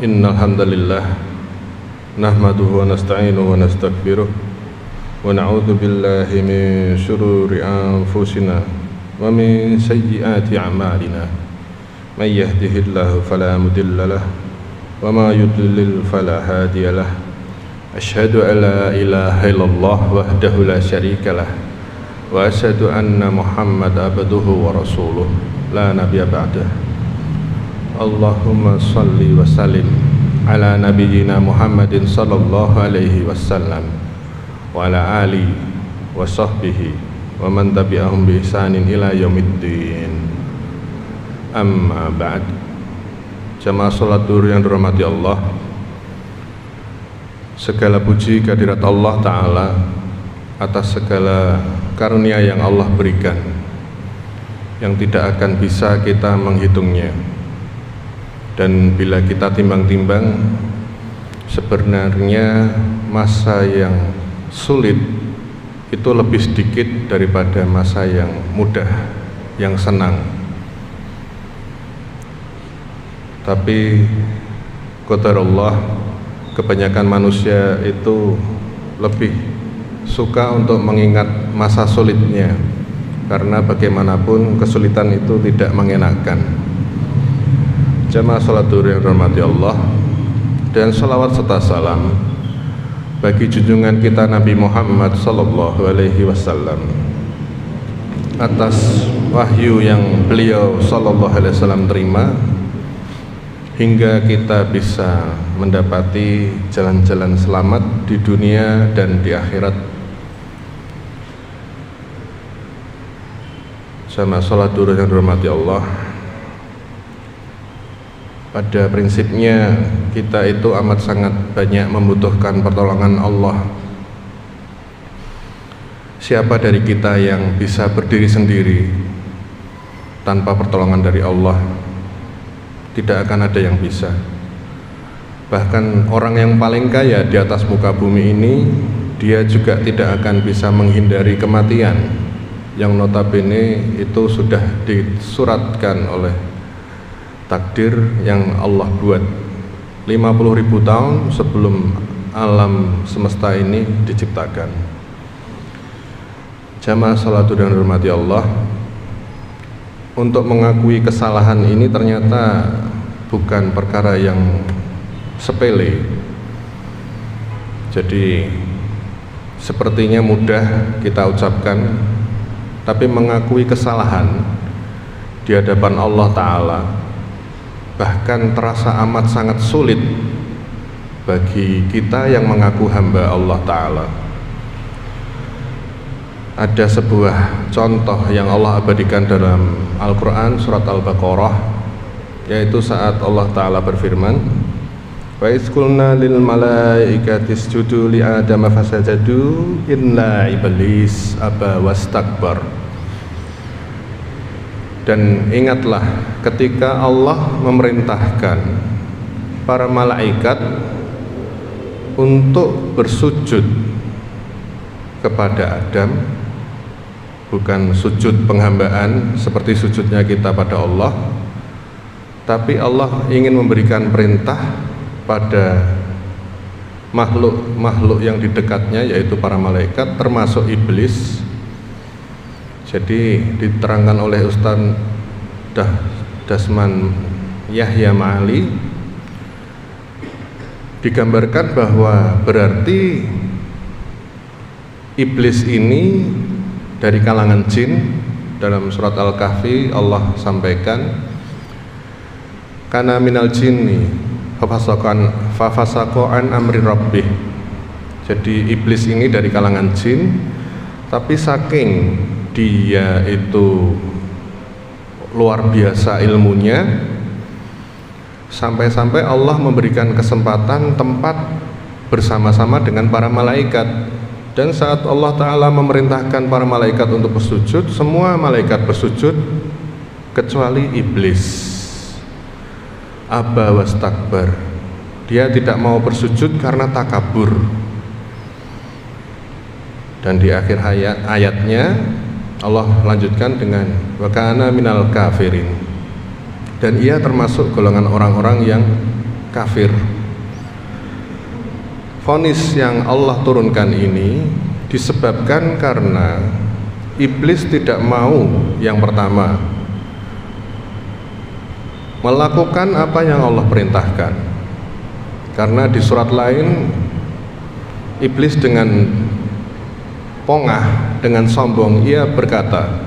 Innal hamdalillah nahmaduhu wa nasta'inuhu wa nastaghfiruh wa na'udzu billahi min shururi anfusina wa min sayyiati a'malina. May yahdihillahu fala mudilla lahu wa ma yudlil fala hadiya lahu. Asyhadu an la ilaha illallah wahdahu la syarika lah wa asyhadu anna Muhammad abduhu wa rasuluh la nabiyya ba'dah. Allahumma salli wa sallim ala nabiyyina Muhammadin sallallahu alaihi wasallam wa ala alihi wa sahbihi wa man tabi'ahum bi ihsanin ila yaumiddin. Amma ba'd. Jamaah salat zuhur yang dirahmati Allah, segala puji kehadirat Allah Ta'ala atas segala karunia yang Allah berikan yang tidak akan bisa kita menghitungnya. Dan bila kita timbang-timbang, sebenarnya masa yang sulit itu lebih sedikit daripada masa yang mudah, yang senang. Tapi qadarullah, kebanyakan manusia itu lebih suka untuk mengingat masa sulitnya, karena bagaimanapun kesulitan itu tidak mengenakan. Jamaah salat zuhur yang dirahmati Allah, dan salawat serta salam bagi junjungan kita Nabi Muhammad sallallahu alaihi wasallam atas wahyu yang beliau sallallahu alaihi wasallam terima, hingga kita bisa mendapati jalan-jalan selamat di dunia dan di akhirat. Jamaah salat zuhur yang dirahmati Allah, pada prinsipnya kita itu amat sangat banyak membutuhkan pertolongan Allah. Siapa dari kita yang bisa berdiri sendiri tanpa pertolongan dari Allah? Tidak akan ada yang bisa. Bahkan orang yang paling kaya di atas muka bumi ini, dia juga tidak akan bisa menghindari kematian, yang notabene itu sudah disuratkan oleh takdir yang Allah buat 50.000 tahun sebelum alam semesta ini diciptakan. Jamaah salat zuhur yang dirahmati Allah, untuk mengakui kesalahan ini ternyata bukan perkara yang sepele. Jadi sepertinya mudah kita ucapkan, tapi mengakui kesalahan di hadapan Allah Ta'ala bahkan terasa amat sangat sulit bagi kita yang mengaku hamba Allah Ta'ala. Ada sebuah contoh yang Allah abadikan dalam Al-Quran surat Al-Baqarah, yaitu saat Allah Ta'ala berfirman, wa idh qulna lil malaikati isjudu li adama fasajadu illa iblis aba wastakbar. Dan ingatlah ketika Allah memerintahkan para malaikat untuk bersujud kepada Adam, bukan sujud penghambaan seperti sujudnya kita pada Allah, tapi Allah ingin memberikan perintah pada makhluk-makhluk yang di dekatnya, yaitu para malaikat termasuk iblis. Jadi diterangkan oleh Ustaz Dasman Yahya Ma'ali, digambarkan bahwa berarti iblis ini dari kalangan jin. Dalam surat Al-Kahfi Allah sampaikan, kana minal jinni fafasaqo an amri rabbih. Jadi iblis ini dari kalangan jin, tapi saking dia itu luar biasa ilmunya, sampai-sampai Allah memberikan kesempatan tempat bersama-sama dengan para malaikat. Dan saat Allah Ta'ala memerintahkan para malaikat untuk bersujud, semua malaikat bersujud kecuali iblis. Aba wastakbar, dia tidak mau bersujud karena takabur. Dan di akhir ayatnya Allah lanjutkan dengan wa kana minal kafirin, dan ia termasuk golongan orang-orang yang kafir. Vonis yang Allah turunkan ini disebabkan karena iblis tidak mau yang pertama melakukan apa yang Allah perintahkan. Karena di surat lain iblis dengan pongah, dengan sombong, ia berkata,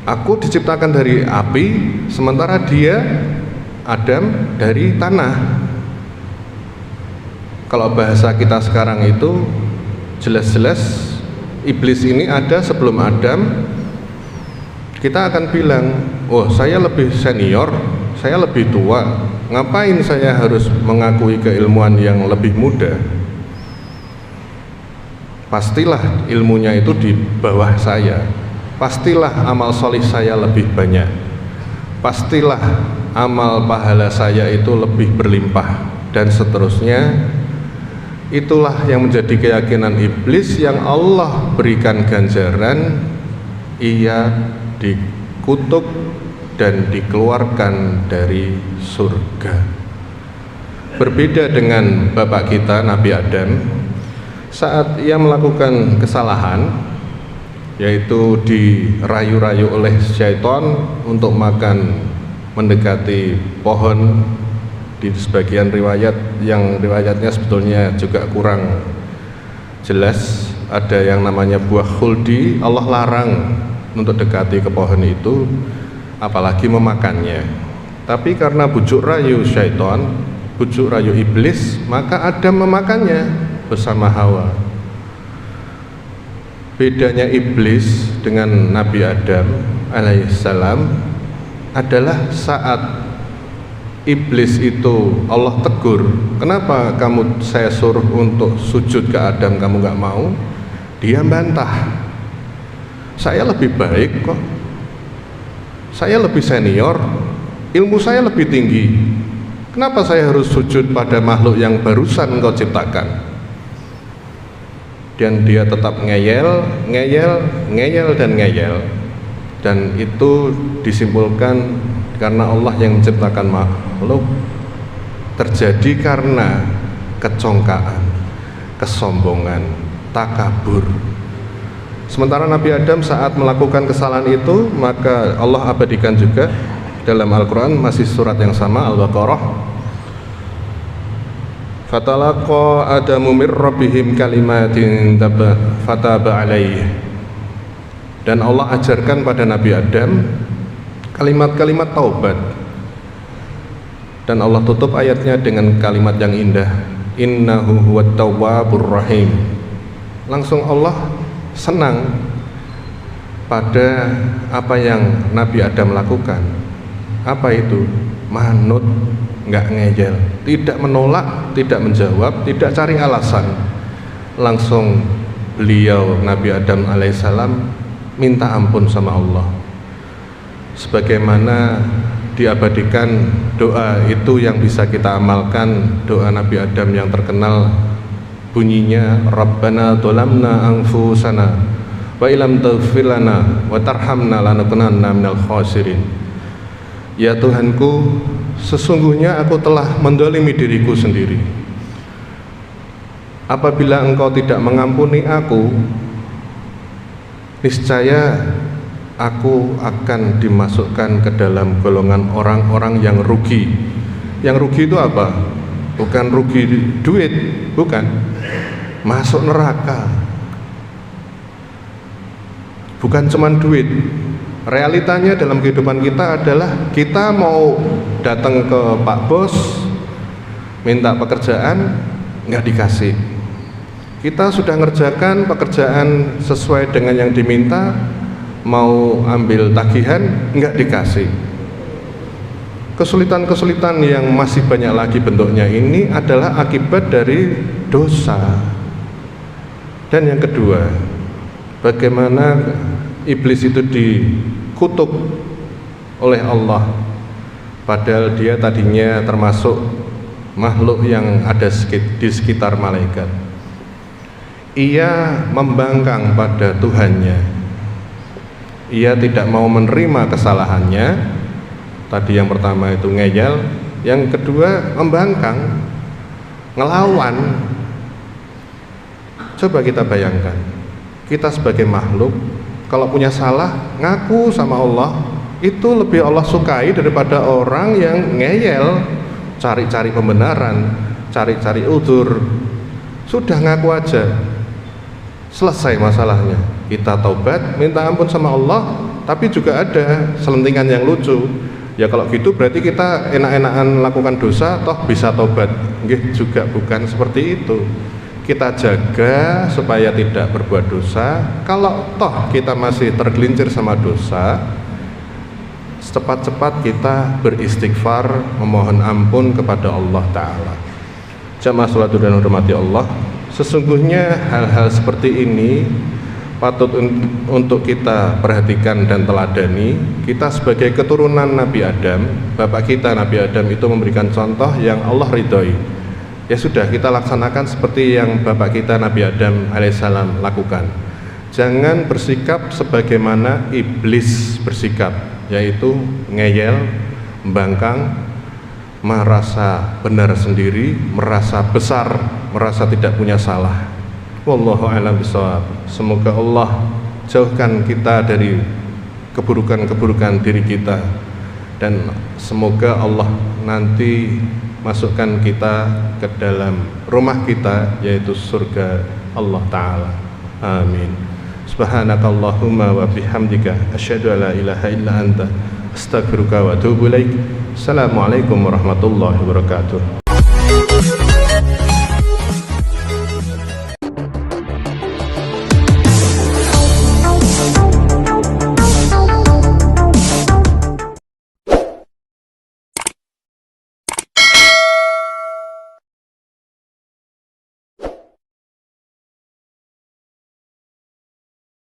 aku diciptakan dari api, sementara dia, Adam, dari tanah. Kalau bahasa kita sekarang itu jelas-jelas iblis ini ada sebelum Adam. Kita akan bilang, oh saya lebih senior, saya lebih tua, ngapain saya harus mengakui keilmuan yang lebih muda? Pastilah ilmunya itu di bawah saya, pastilah amal solih saya lebih banyak, pastilah amal pahala saya itu lebih berlimpah, dan seterusnya. Itulah yang menjadi keyakinan iblis yang Allah berikan ganjaran, ia dikutuk dan dikeluarkan dari surga. Berbeda dengan bapak kita Nabi Adam, saat ia melakukan kesalahan, yaitu dirayu-rayu oleh syaitan untuk makan mendekati pohon. Di sebagian riwayat, yang riwayatnya sebetulnya juga kurang jelas, ada yang namanya buah khuldi, Allah larang untuk dekati ke pohon itu, apalagi memakannya. Tapi karena bujuk rayu syaitan, bujuk rayu iblis, maka Adam memakannya bersama Hawa. Bedanya iblis dengan Nabi Adam alaihissalam adalah saat iblis itu Allah tegur, kenapa kamu saya suruh untuk sujud ke Adam kamu gak mau? Dia bantah, saya lebih baik kok, saya lebih senior, ilmu saya lebih tinggi, kenapa saya harus sujud pada makhluk yang barusan engkau ciptakan? Dan dia tetap ngeyel, dan itu disimpulkan karena Allah yang menciptakan makhluk terjadi karena kecongkaan, kesombongan, takabur. Sementara Nabi Adam saat melakukan kesalahan itu, maka Allah abadikan juga dalam Al-Quran, masih surat yang sama, Al-Baqarah, fatalaqa adamu mir rabbihim kalimatin fataba alaih. Dan Allah ajarkan pada Nabi Adam kalimat-kalimat taubat, dan Allah tutup ayatnya dengan kalimat yang indah, innahu huwat tawwabur rahim. Langsung Allah senang pada apa yang Nabi Adam lakukan. Apa itu? Manut, nggak ngeyel, tidak menolak, tidak menjawab, tidak cari alasan. Langsung beliau Nabi Adam alaihissalam minta ampun sama Allah. Sebagaimana diabadikan doa itu yang bisa kita amalkan, doa Nabi Adam yang terkenal bunyinya, Rabbana dolamna anfusana wa ilam taghfir lana wa tarhamna lanakunanna minal khasirin. Ya Tuhanku, sesungguhnya aku telah mendolimi diriku sendiri. Apabila engkau tidak mengampuni aku, niscaya aku akan dimasukkan ke dalam golongan orang-orang yang rugi. Yang rugi itu apa? Bukan rugi duit, bukan. Masuk neraka. Bukan cuman duit. Realitanya dalam kehidupan kita adalah kita mau datang ke Pak Bos minta pekerjaan, nggak dikasih. Kita sudah ngerjakan pekerjaan sesuai dengan yang diminta, mau ambil tagihan nggak dikasih. Kesulitan-kesulitan yang masih banyak lagi bentuknya ini adalah akibat dari dosa. Dan yang kedua, bagaimana iblis itu dikutuk oleh Allah, padahal dia tadinya termasuk makhluk yang ada di sekitar malaikat. Ia membangkang pada Tuhannya, ia tidak mau menerima kesalahannya. Tadi yang pertama itu ngeyel, Yang kedua, membangkang, ngelawan. Coba kita bayangkan, kita sebagai makhluk kalau punya salah ngaku sama Allah, itu lebih Allah sukai daripada orang yang ngeyel, cari-cari pembenaran, cari-cari udzur. Sudah ngaku aja, selesai masalahnya. Kita taubat, minta ampun sama Allah. Tapi juga ada selentingan yang lucu. Ya kalau gitu berarti kita enak-enakan lakukan dosa toh bisa taubat. Nggih, juga bukan seperti itu. Kita jaga supaya tidak berbuat dosa. Kalau toh kita masih tergelincir sama dosa, cepat-cepat kita beristighfar, memohon ampun kepada Allah Ta'ala. Jamaah salatu dan hormati Allah, sesungguhnya hal-hal seperti ini patut untuk kita perhatikan dan teladani. Kita sebagai keturunan Nabi Adam, bapak kita Nabi Adam itu memberikan contoh yang Allah ridhoi. Ya sudah, kita laksanakan seperti yang bapak kita Nabi Adam alaihissalam lakukan. Jangan bersikap sebagaimana iblis bersikap, yaitu ngeyel, membangkang, merasa benar sendiri, merasa besar, merasa tidak punya salah. Wallahu a'lam bishawab. Semoga Allah jauhkan kita dari keburukan-keburukan diri kita, dan semoga Allah nanti masukkan kita ke dalam rumah kita, yaitu surga Allah Ta'ala. Amin. Subhanakallahumma wa bihamdika asyhadu an la ilaha illa anta astaghfiruka wa atubu ilaik. Assalamualaikum warahmatullahi wabarakatuh.